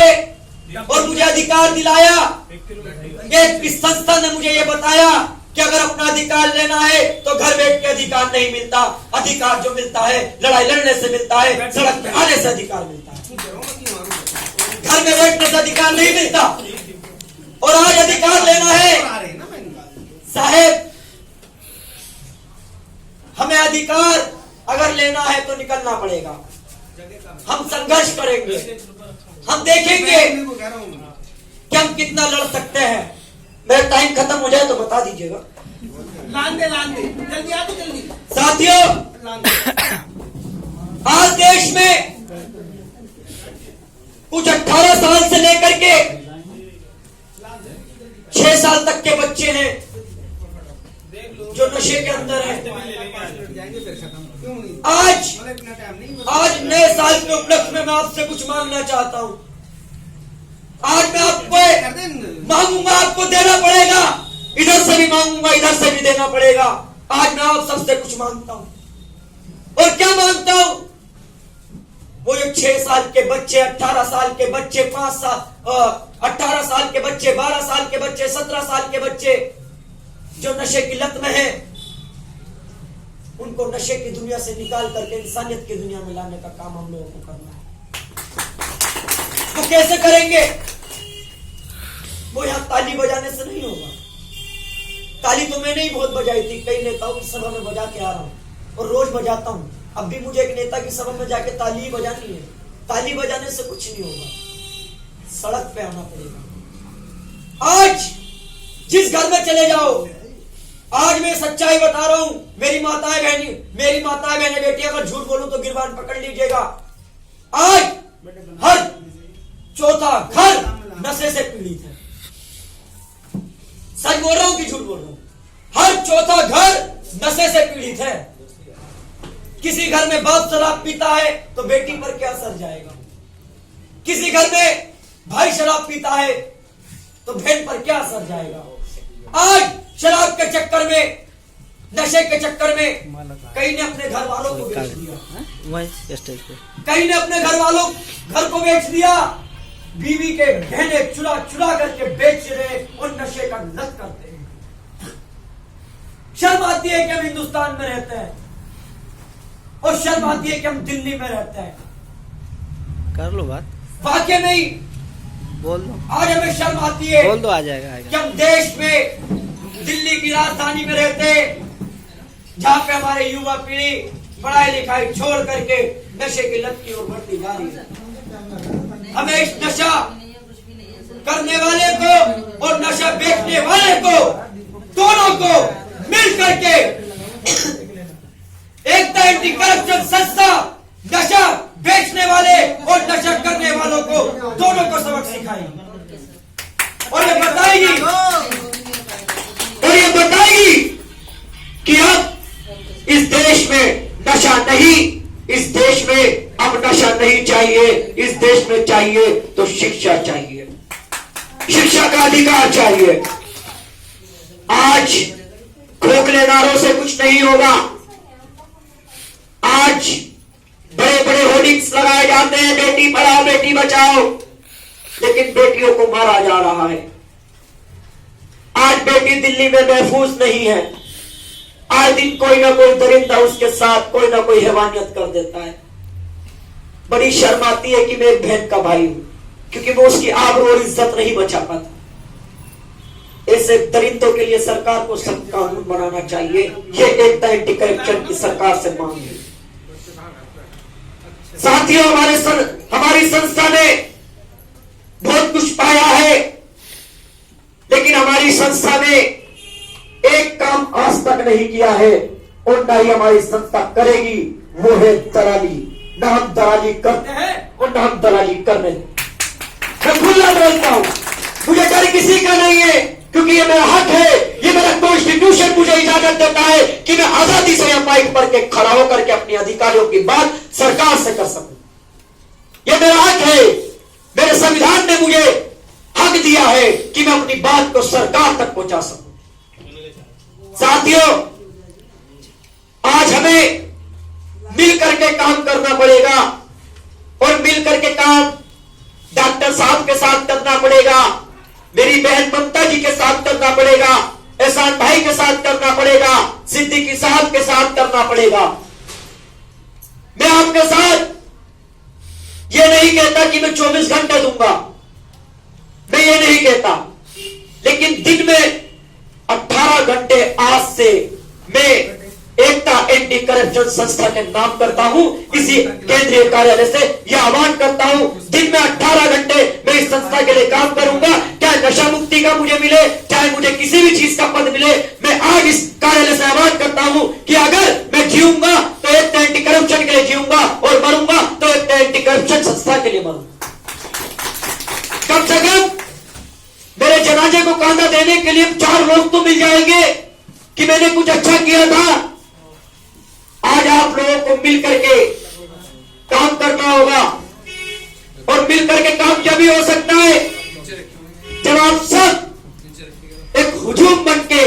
और मुझे अधिकार दिलाया। एक इस संस्था ने मुझे ये बताया कि अगर अपना अधिकार लेना है तो घर बैठ के अधिकार नहीं मिलता, अधिकार जो मिलता है लड़ाई लड़ने से मिलता है, सड़क पे आने से अधिकार मिलता है, घर में बैठने से अधिकार नहीं मिलता। और आज अधिकार लेना है साहेब, हमें अधिकार अगर लेना है तो निकलना पड़ेगा। हम संघर्ष करेंगे, हम देखेंगे कि हम कितना लड़ सकते हैं। मेरा टाइम खत्म हो जाए तो बता दीजिएगा। लांदे जल्दी आ जल्दी। साथियों, आज देश में कुछ 18 साल से लेकर के 6 साल तक के बच्चे हैं जो नशे के अंदर हैं। आज नए साल के उपलक्ष्य में मैं आपसे कुछ मांगना चाहता हूं। आज मैं आपको मांगूंगा, आपको देना पड़ेगा, इधर से भी मांगूंगा, इधर से भी देना पड़ेगा। आज मैं आप सबसे कुछ मांगता हूं। और क्या मांगता हूं? वो जो 6 साल के बच्चे, 18 साल के बच्चे, 5 साल 18 साल के बच्चे, 12 साल के बच्चे, 17 साल के बच्चे जो नशे की लत में है, उनको नशे की दुनिया से निकाल करके इंसानियत की दुनिया में लाने का काम हम लोगों को करना है। तो कैसे करेंगे? वो यहां ताली बजाने से नहीं होगा। ताली तो मैंने ही बहुत बजाई थी, कई नेताओं की सभा में बजा के आ रहा हूं और रोज बजाता हूं। अब भी मुझे एक नेता की सभा में जाके ताली ही बजानी है। ताली बजाने से कुछ नहीं होगा, सड़क पे आना पड़ेगा। आज जिस घर में चले जाओ, आज मैं सच्चाई बता रहा हूं, मेरी माताएं बहनें बेटी, अगर झूठ बोलूं तो गिरबान पकड़ लीजिएगा। आज हर चौथा घर नशे से पीड़ित है। सच बोल रहा हूं कि झूठ बोल रहा हूं? हर चौथा घर नशे से पीड़ित है। किसी घर में बाप शराब पीता है तो बेटी पर क्या असर जाएगा? किसी घर में भाई शराब पीता है तो बहन पर क्या असर जाएगा? आज शराब के चक्कर में, नशे के चक्कर में कई ने अपने घर वालों को बेच दिया, कई ने अपने घर को बेच दिया। बीवी के गहने चुरा करके बेच रहे और नशे का लत करते हैं। शर्म आती है कि हम हिंदुस्तान में रहते हैं और शर्म आती है कि हम दिल्ली में रहते हैं। कर लो बात, वाकई में ही बोल दो। आज हमें शर्म आती है, बोल दो, आ जाएगा कि हम देश में, दिल्ली की राजधानी में रहते, जहां पे हमारे युवा पीढ़ी पढ़ाई लिखाई छोड़ करके नशे की लत की ओर बढ़ती जा रही है। हमें इस नशा करने वाले को और नशा बेचने वाले को, दोनों को मिल करके एकता एंटी करप्शन संस्था नशा बेचने वाले और नशा करने वालों को, दोनों को सबक सिखाएगी और ये बताएगी कि अब इस देश में नशा नहीं, इस देश में अब नशा नहीं चाहिए, इस देश में चाहिए तो शिक्षा चाहिए, शिक्षा का अधिकार चाहिए। आज खोखले नारों से कुछ नहीं होगा। आज बड़े बड़े होर्डिंग्स लगाए जाते हैं, बेटी पढ़ाओ बेटी बचाओ, लेकिन बेटियों को मारा जा रहा है। आज बेटी दिल्ली में महफूज नहीं है। आए दिन कोई ना कोई दरिंदा उसके साथ कोई ना कोई हैवानियत कर देता है। बड़ी शर्म आती है कि मैं एक बहन का भाई हूं, क्योंकि वो उसकी आबरू और इज्जत नहीं बचा पाता। ऐसे दरिंदों के लिए सरकार को सख्त कानून बनाना चाहिए। ये एकता एंटी करप्शन की सरकार से मांग है। साथियों, हमारी संस्था ने बहुत कुछ पाया है, लेकिन हमारी संस्था ने एक काम आज तक नहीं किया है और ना ही हमारी संस्था करेगी, वो है दलाली। ना हम दलाली करते हैं और ना हम दलाली करने दें। मैं खुला बोलता हूं, मुझे डर किसी का नहीं है, क्योंकि ये मेरा हक है, ये मेरा कॉन्स्टिट्यूशन मुझे इजाजत देता है कि मैं आजादी से यहां माइक पर के खड़ा होकर के अपने अधिकारियों की बात सरकार से कर सकूं। ये मेरा हक है, मेरे संविधान ने मुझे हक दिया है कि मैं अपनी बात को सरकार तक पहुंचा सकूं। साथियों, आज हमें मिल करके काम करना पड़ेगा और मिल करके काम डॉक्टर साहब के साथ करना पड़ेगा, मेरी बहन ममता जी के साथ करना पड़ेगा, एहसान भाई के साथ करना पड़ेगा, सिद्दीकी साहब के साथ करना पड़ेगा। मैं आपके साथ ये नहीं कहता कि मैं 24 घंटे दूंगा, मैं ये नहीं कहता, लेकिन दिन में 18 घंटे आज से मैं एकता एंटी करप्शन संस्था के नाम करता हूं, इसी केंद्रीय कार्यालय से यह आह्वान करता हूं, दिन में 18 घंटे मैं इस संस्था के लिए काम करूंगा। चाहे नशा मुक्ति का मुझे मिले, चाहे मुझे किसी भी चीज का पद मिले, मैं आज इस कार्यालय से आह्वान करता हूं कि अगर मैं जीऊंगा तो एकता एंटी करप्शन के लिए जीऊंगा और मरूंगा तो एकता एंटी करप्शन संस्था के लिए मरूंगा। कम से कम मेरे जनाजे को कांधा देने के लिए 4 लोग तो मिल जाएंगे कि मैंने कुछ अच्छा किया था। आज आप लोगों को मिल करके काम करना होगा, और मिल करके काम जब भी हो सकता है जब आप सब एक हुजूम बन के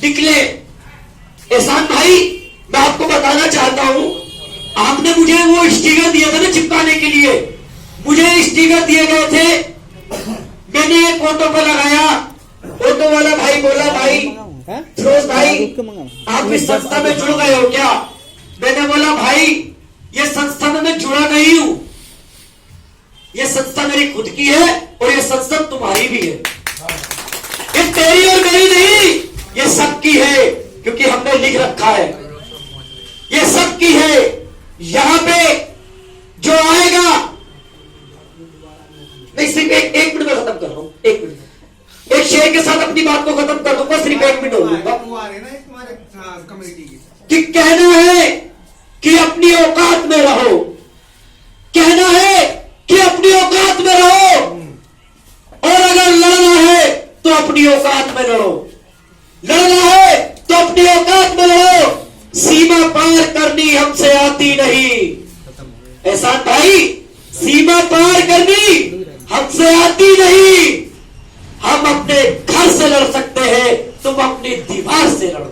निकले। एहसान भाई, मैं आपको बताना चाहता हूं, आपने मुझे वो स्टिकर दिया था ना चिपकाने के लिए, मुझे स्टिकर दिए गए थे, मैंने एक ऑटो पर लगाया। ऑटो वाला भाई बोला, भाई फिरोज भाई आप इस संस्था में जुड़ गए हो क्या? मैंने बोला भाई ये संस्था में मैं जुड़ा नहीं हूं, ये संस्था मेरी खुद की है और ये संस्था तुम्हारी भी है, ये तेरी और मेरी नहीं, ये सबकी है, क्योंकि हमने लिख रखा है ये सबकी है। यहां पे जो आएगा, मैं सिर्फ एक मिनट में खत्म कर रहा हूं, 1 मिनट, एक शेर के साथ अपनी बात को खत्म कर दूंगा, सिर्फ 1 मिनट हो दूंगा। कि कहना है कि अपनी औकात में रहो, कहना है कि अपनी औकात में रहो, और अगर लड़ना है तो अपनी औकात में लड़ो, लड़ना है तो अपनी औकात में लड़ो, सीमा पार करनी हमसे आती नहीं। एहसान भाई, सीमा पार करनी हमसे आती नहीं, हम अपने घर से लड़ सकते हैं, तुम अपनी दीवार से लड़ो।